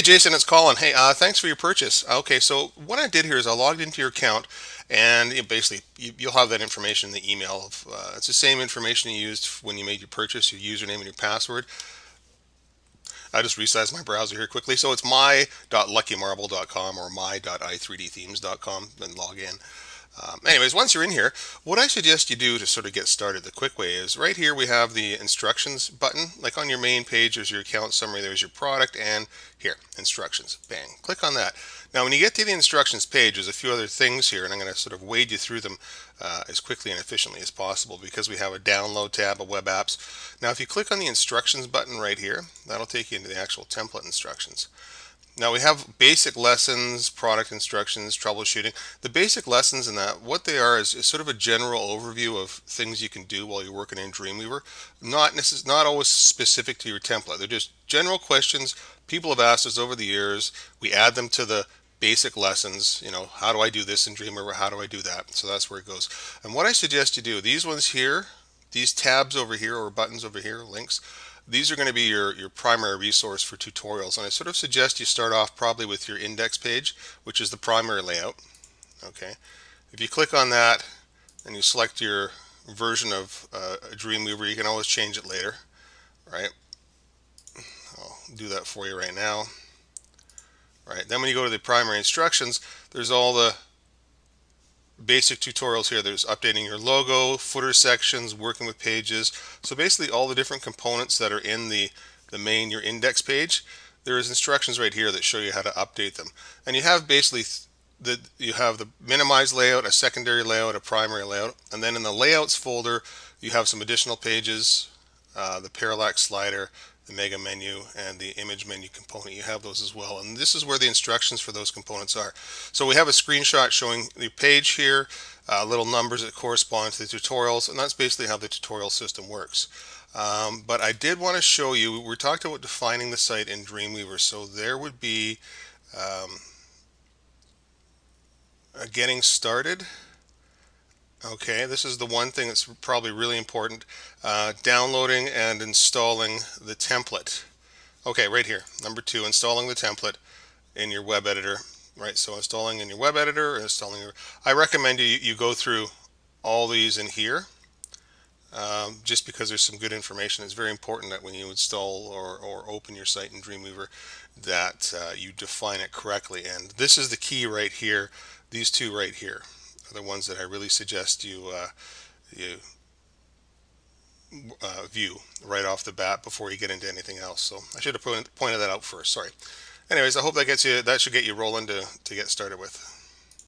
Jason, it's Colin. Hey, thanks for your purchase. Okay, so what I did here is I logged into your account, and basically you'll have that information in the email. It's the same information you used when you made your purchase, your username and your password. I just resized my browser here quickly, so it's my.luckymarble.com or my.i3dthemes.com. Then log in. Anyways, once you're in here, what I suggest you do to sort of get started the quick way is right here we have the instructions button. Like on your main page, there's your account summary, there's your product, and here, instructions. Bang. Click on that. Now, when you get to the instructions page, there's a few other things here, and I'm going to sort of wade you through them as quickly and efficiently as possible because we have a download tab of web apps. Now, if you click on the instructions button right here, that'll take you into the actual template instructions. Now we have basic lessons, product instructions, troubleshooting. The basic lessons in that, what they are is sort of a general overview of things you can do while you're working in Dreamweaver. Not always specific to your template. They're just general questions people have asked us over the years. We add them to the basic lessons. You know, how do I do this in Dreamweaver? How do I do that? So that's where it goes. And what I suggest you do, these ones here, these tabs over here or buttons over here, links, these are going to be your primary resource for tutorials, and I sort of suggest you start off probably with your index page, which is the primary layout. Okay, if you click on that and you select your version of Dreamweaver, you can always change it later, right? I'll do that for you right now. Right, then when you go to the primary instructions, there's all the basic tutorials here. There's updating your logo, footer sections, working with pages. So basically all the different components that are in the main, your index page, there is instructions right here that show you how to update them. And you have basically you have the minimize layout, a secondary layout, a primary layout, and then in the layouts folder you have some additional pages, the parallax slider, the mega menu, and the image menu component. You have those as well, and this is where the instructions for those components are. So we have a screenshot showing the page here, little numbers that correspond to the tutorials, and that's basically how the tutorial system works. But I did want to show you, we're talking about defining the site in Dreamweaver, so there would be getting started. Okay, this is the one thing that's probably really important, downloading and installing the template. Okay, right here, number 2, installing the template in your web editor. Right, so installing in your web editor, installing your, I recommend you go through all these in here, just because there's some good information. It's very important that when you install or open your site in Dreamweaver that you define it correctly, and this is the key right here. These two right here are the ones that I really suggest you view right off the bat before you get into anything else. So I should have pointed that out first. Sorry. Anyways, I hope that should get you rolling to get started with.